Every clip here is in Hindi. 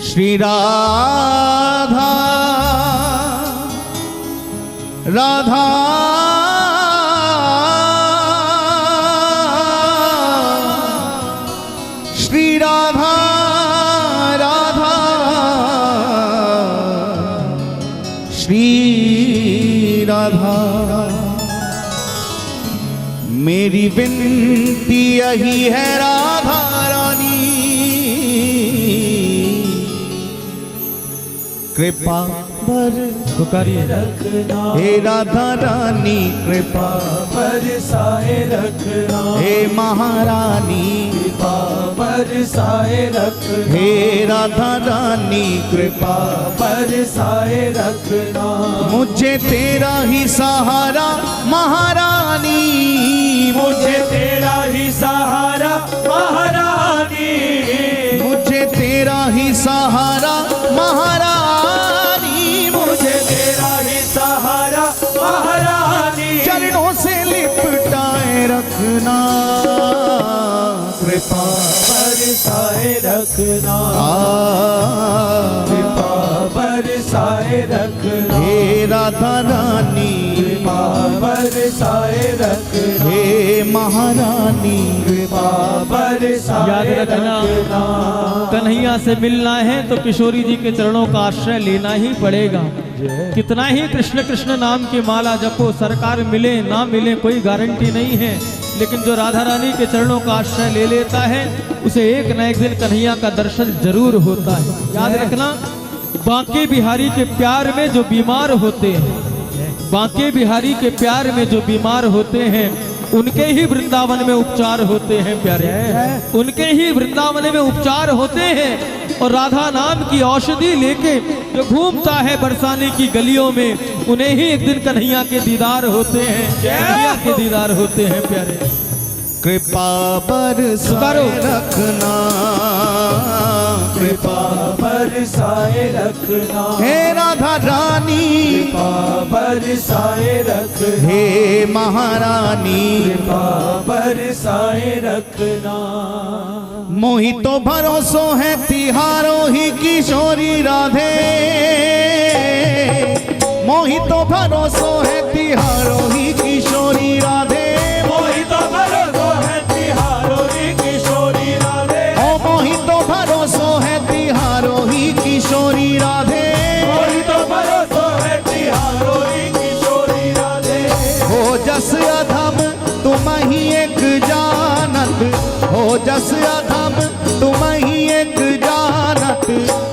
श्री राधा राधा श्री राधा राधा श्री राधा। मेरी विनती यही है राधा रानी, कृपा पुकारिए रखना हे राधा रानी, कृपा बरसाए रखना हे महारानी, कृपा बरसाए रखना हे राधा रानी, कृपा बरसाए रखना। मुझे तेरा ही सहारा महारानी, मुझे तेरा ही सहारा महारानी, मुझे तेरा ही सहारा महारानी, मुझे तेरा ही सहारा महारानी। चरणों से लिपटाए रखना, कृपा बरसाए रखना कृपा कृपा बरसाए रखना हे राधा रानी, कृपा बरसाए रखना हे महारानी, कृपा बरसाए याद रखना, कन्हैया से मिलना है तो किशोरी जी के चरणों का आश्रय लेना ही पड़ेगा। कितना ही कृष्ण कृष्ण नाम की माला जपो, सरकार मिले ना मिले कोई गारंटी नहीं है, लेकिन जो राधा रानी के चरणों का आश्रय ले लेता है उसे एक न एक दिन कन्हैया का दर्शन जरूर होता है। याद रखना, बांके बिहारी के प्यार में जो बीमार होते हैं, बांके बिहारी के प्यार में जो बीमार होते हैं उनके ही वृंदावन में उपचार होते हैं प्यारे, उनके ही वृंदावन में उपचार होते हैं। और राधा नाम की औषधि लेके जो घूमता है बरसाने की गलियों में, उन्हें ही एक दिन कन्हैया के दीदार होते हैं, कन्हैया के दीदार होते हैं प्यारे। कृपा बरसाए रखना, कृपा बरसाए रखना हे राधा रानी, कृपा बरसाए रखना हे महारानी, कृपा बरसाए रखना। मोहि तो भरोसो है तिहारों ही किशोरी राधे, मोहि तो भरोसो है तिहारों ही किशोरी राधे, मोहि तो भरोसो है तिहारों ही किशोरी राधे, ओ मोहि तो भरोसो है तिहारों ही किशोरी राधे, मोहि तो भरोसो है तिहारों ही किशोरी राधे। हो जस अधम तुम ही एक जानत, हो जस अधम तुम ही एक जानत,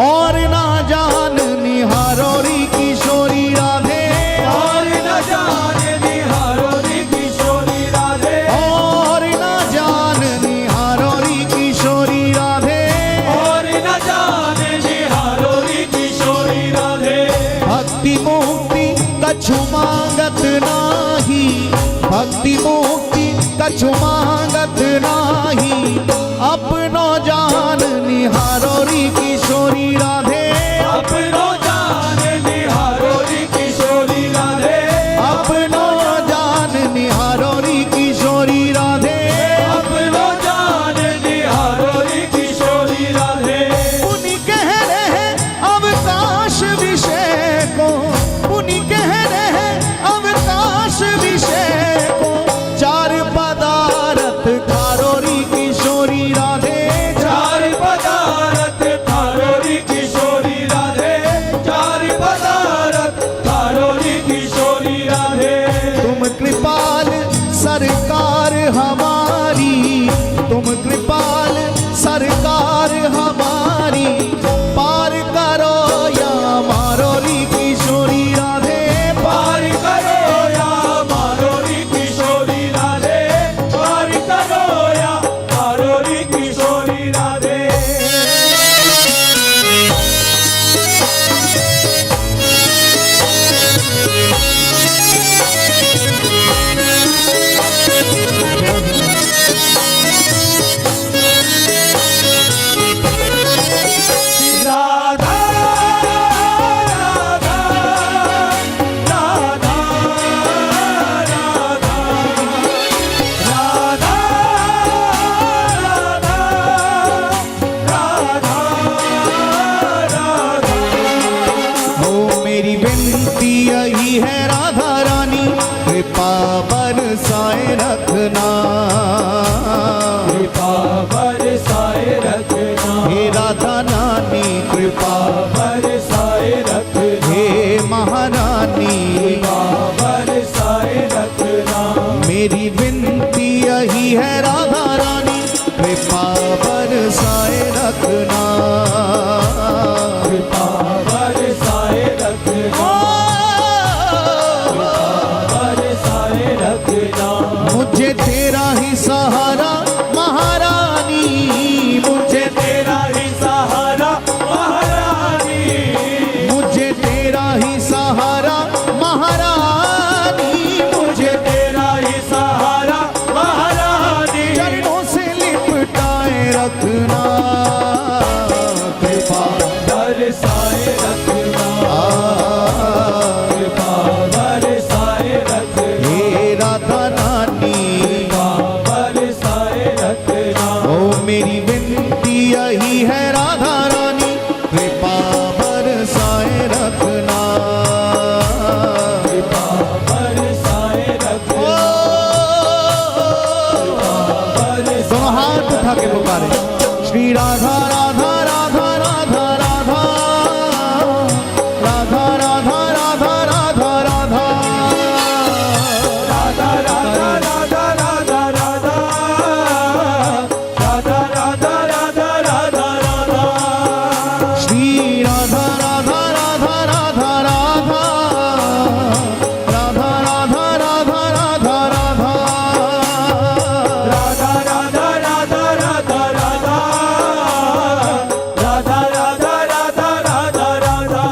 और ना जान निहारोरी किशोरी राधे, और न जाने निहारोरी किशोरी राधे, और ना जान निहारोरी किशोरी राधे, और न जाने निहारोरी किशोरी राधे। भक्ति मुक्ति कछु मांगत नाही, भक्ति मुक्ति कछु मांगत नाही, अपनो जान निहारोरी किशोरी राधे, अपनो जाने निहारोरी किशोरी राधे, अपनो जान निहारोरी किशोरी राधे, अपनो जाने निहारोरी किशोरी राधे। पुनि कह रहे अवकाश विषय को, पुनि कह रहे अवकाश विषय को, चार पदार्थ खारोरी किशोरी राधे, चार पदार्थ कृपा बरसाए रखना, कृपा बरसाए रखना, हे राधा नानी कृपा, बरसाए रखना, हे महारानी कृपा बरसाए रखना, मेरी विनती यही है राधा रानी, कृपा बरसाए रखना, कृपा बरसाए रखना, बरसाए रखना, मुझे तेरा ही सहारा महारानी, मुझे तेरा ही सहारा महारानी, मुझे तेरा ही सहारा महारानी, मुझे तेरा ही सहारा महारानी, चरणों से लिपटाए रखना, कृपा बरसाए रखना, कृपा बरसाए रखना, हे राधा नानी, कृपा बरसाए रखना, ओ मेरी विनती यही है राधा रानी, कृपा बरसाए रखना, कृपा बरसाए रखना, दोनों हाथ उठा के पुकारे श्री राधा राधा राधा राधा राधा राधा राधा राधा राधा राधा राधा राधा राधा राधा राधा, राधा राधा राधा राधा राधा, श्री राधा राधा राधा राधा राधा राधा राधा राधा राधा राधा राधा राधा राधा राधा राधा, राधा राधा राधा राधा राधा। राधा राधा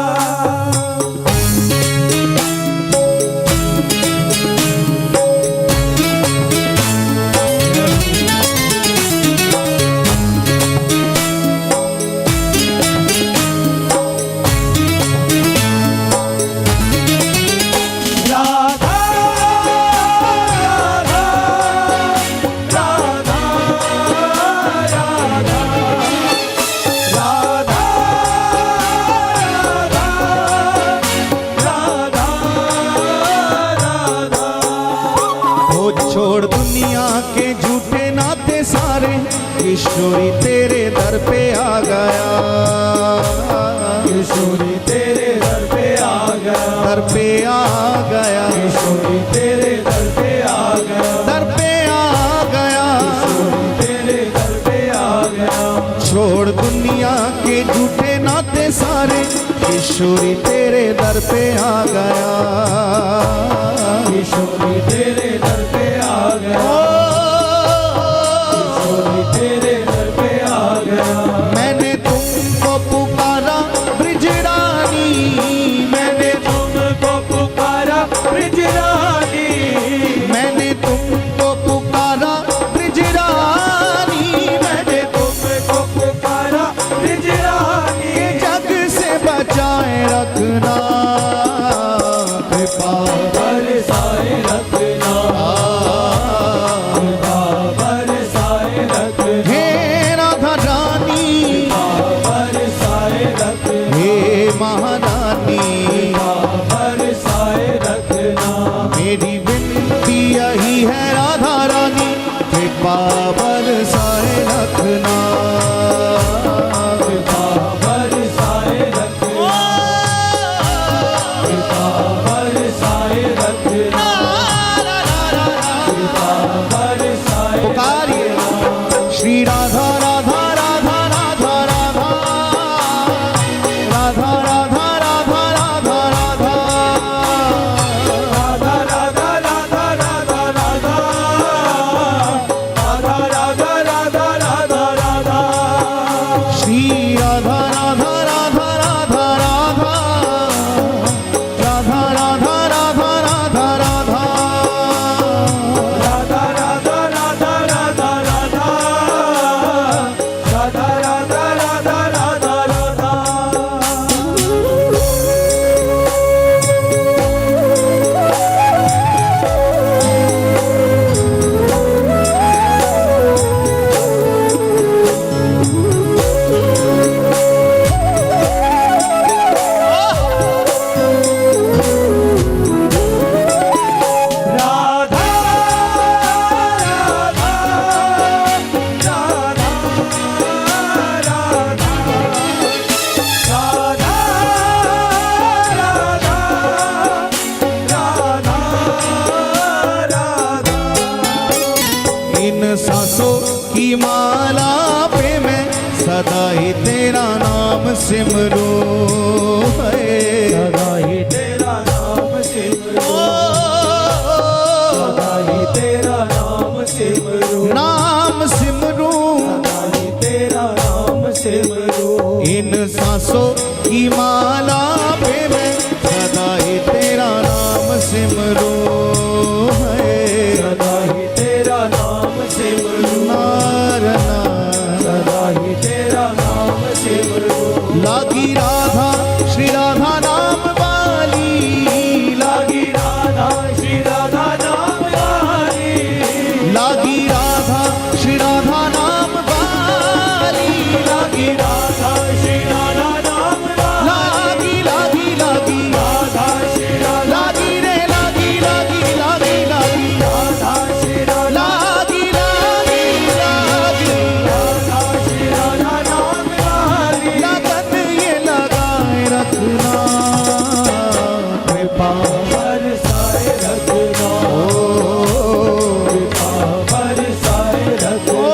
राधा राधा, राधा राधा राधा, वो छोड़ दुनिया के झूठे नाते सारे, किशोरी तेरे दर पे आ गया, किशोरी तेरे दर पे आ गया, दर पे आ गया, किशोरी तेरे दर पे आ गया, दर पे आ गया, तेरे दर पे आ गया, छोड़ दुनिया के झूठे नाते सारे, किशोरी तेरे दर पे आ गया, किशोरी तेरे दर पे आ गया, किशोरी तेरे दर पे आ गया, मैंने तुमको पुकारा ब्रिजरानी, मैंने तुमको पुकारा ब्रिजरानी, मैंने तुमको पुकारा ब्रिजरानी, मैंने तुमको पुकारा ब्रिजरानी, जग से बचाए रखना, कृपा बरसाए रखना, सदा ही तेरा नाम सिमरो है। सदा ही तेरा नाम सिमरो, सदा ही तेरा नाम सिमरो, नाम सिमरो सदा ही तेरा नाम सिमरो। इन सांसों की माला पे मैं सदा ही तेरा नाम सिमरो है। सदा ही तेरा नाम सिमरो, नारना सदा ही तेरा नाम सिमरो। लागी राधा श्री राधा नाम वाली, लागी राधा श्री राधा नाम वाली, लागी राधा श्री राधा नाम वाली, लागी राधा श्री राधा नाम वाली, लागी लागी लागी राधा श्री राधा, लागी रे लागी लागी लागी लागी राधा श्री राधा, लागी लागी लागी राधा श्री राधा नाम वाली। लगन ये लगाए रखना कृपा बरसाए रखना, कृपा बरसाए रखना,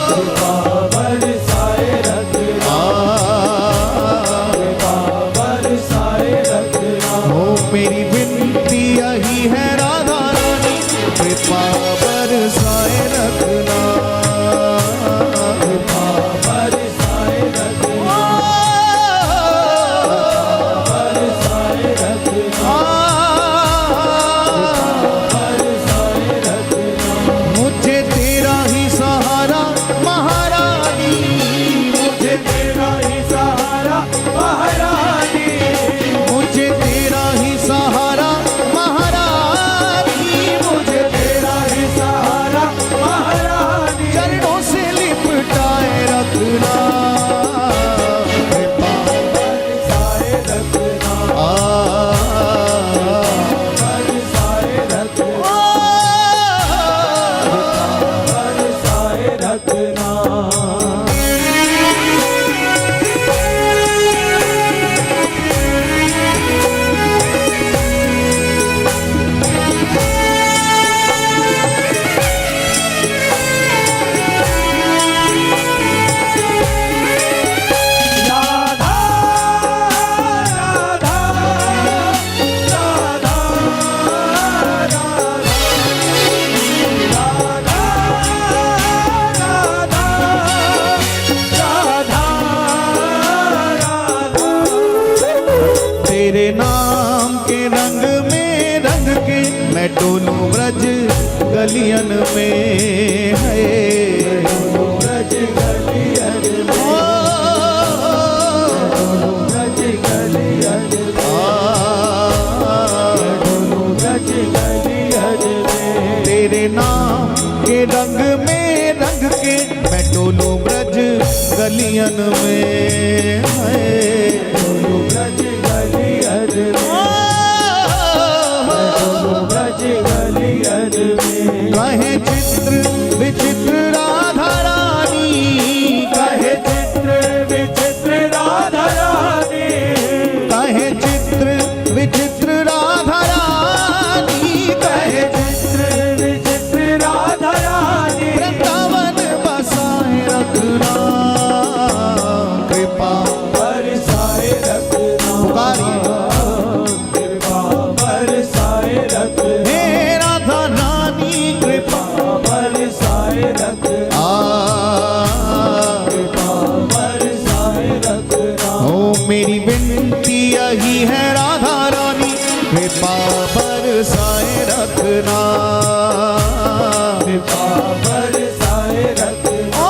कृपा बरसाए रखना, कृपा बरसाए रखना। हो मेरी विनती यही है राधा रानी कृपा बरसाए रखना। कृपा बरसाए रखना, बरसाए रखना, बरसाए रखना। मुझे तेरा ही सहारा महारानी, मुझे तेरा ही सहारा महारानी, मुझे तेरा ही सहारा महारानी, मुझे तेरा ही सहारा महारानी। चरणों से लिपटाए रखना कृपा बरसाए रखना, बरसाए रखना, बरसाए रखना। राधा राधा राधा राधा, राधा राधा राधा राधा। तेरे नाम के रंग में रंग के मैं डोलूं ब्रज गलियन में है। ब्रज गलियन में, ब्रज गलियन में, ब्रज गलियन में। तेरे नाम के रंग में रंग के मैं डोलूं ब्रज गलियन में है। ब्रज गलियन में, ब्रज गलियन में। कहे चित्र विचित्र राधा रानी, कहे चित्र विचित्र राधा रानी, कहे चित्र विचित्र राधा रानी, कहे चित्र विचित्र राधा रानी। वृंदावन बसाए रखना कृपा बरसाए रखना, पुकारिए कृपा बरसाए रखना, हे राधा रानी कृपा बरसाए रखना, कृपा बरसाए रखना। हो मेरी विनती यही है राधा रानी कृपा बरसाए रखना। कृपा बरसाए रखना,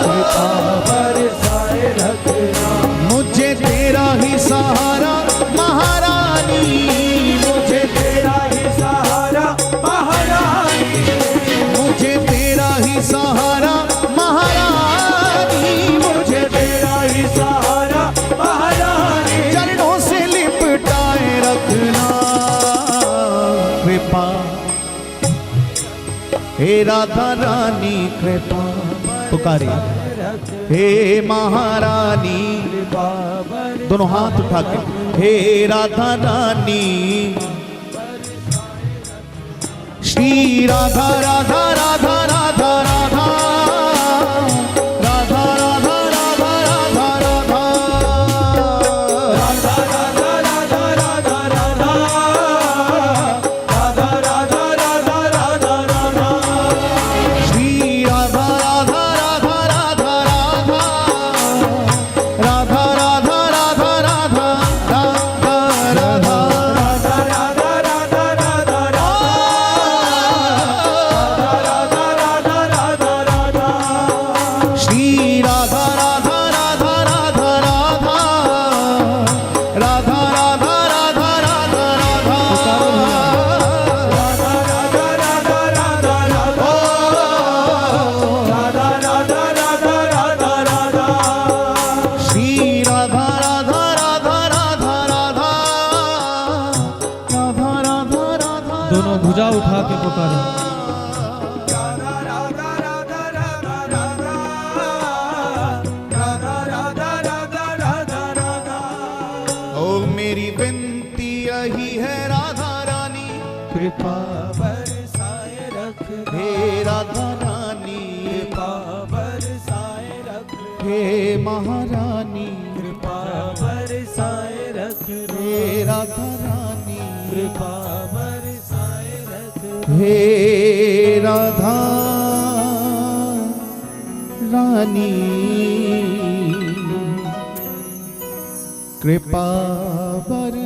कृपा बरसाए रखना। मुझे तेरा ही सहारा महारानी, मुझे तेरा ही सहारा महारानी, मुझे तेरा ही सहारा महारानी, मुझे तेरा ही सहारा महारानी। चरणों से लिपटाए रखना कृपा। हे राधा रानी कृपा पुकारिए, हे महारानी दोनों हाथ उठा के, हे राधा रानी श्री राधा राधा राधा राधा राधा भुजा उठा के पुकारो। राधा राधा राधा राधा राधा राधा राधा राधा राधा राधा। ओ मेरी विनती यही है राधा रानी, कृपा बरसाए रख हे राधा रानी, कृपा बरसाए रख हे महारानी, कृपा बरसाए रख हे राधा रानी, कृपा बरसाए रख हे राधा रानी, कृपा बर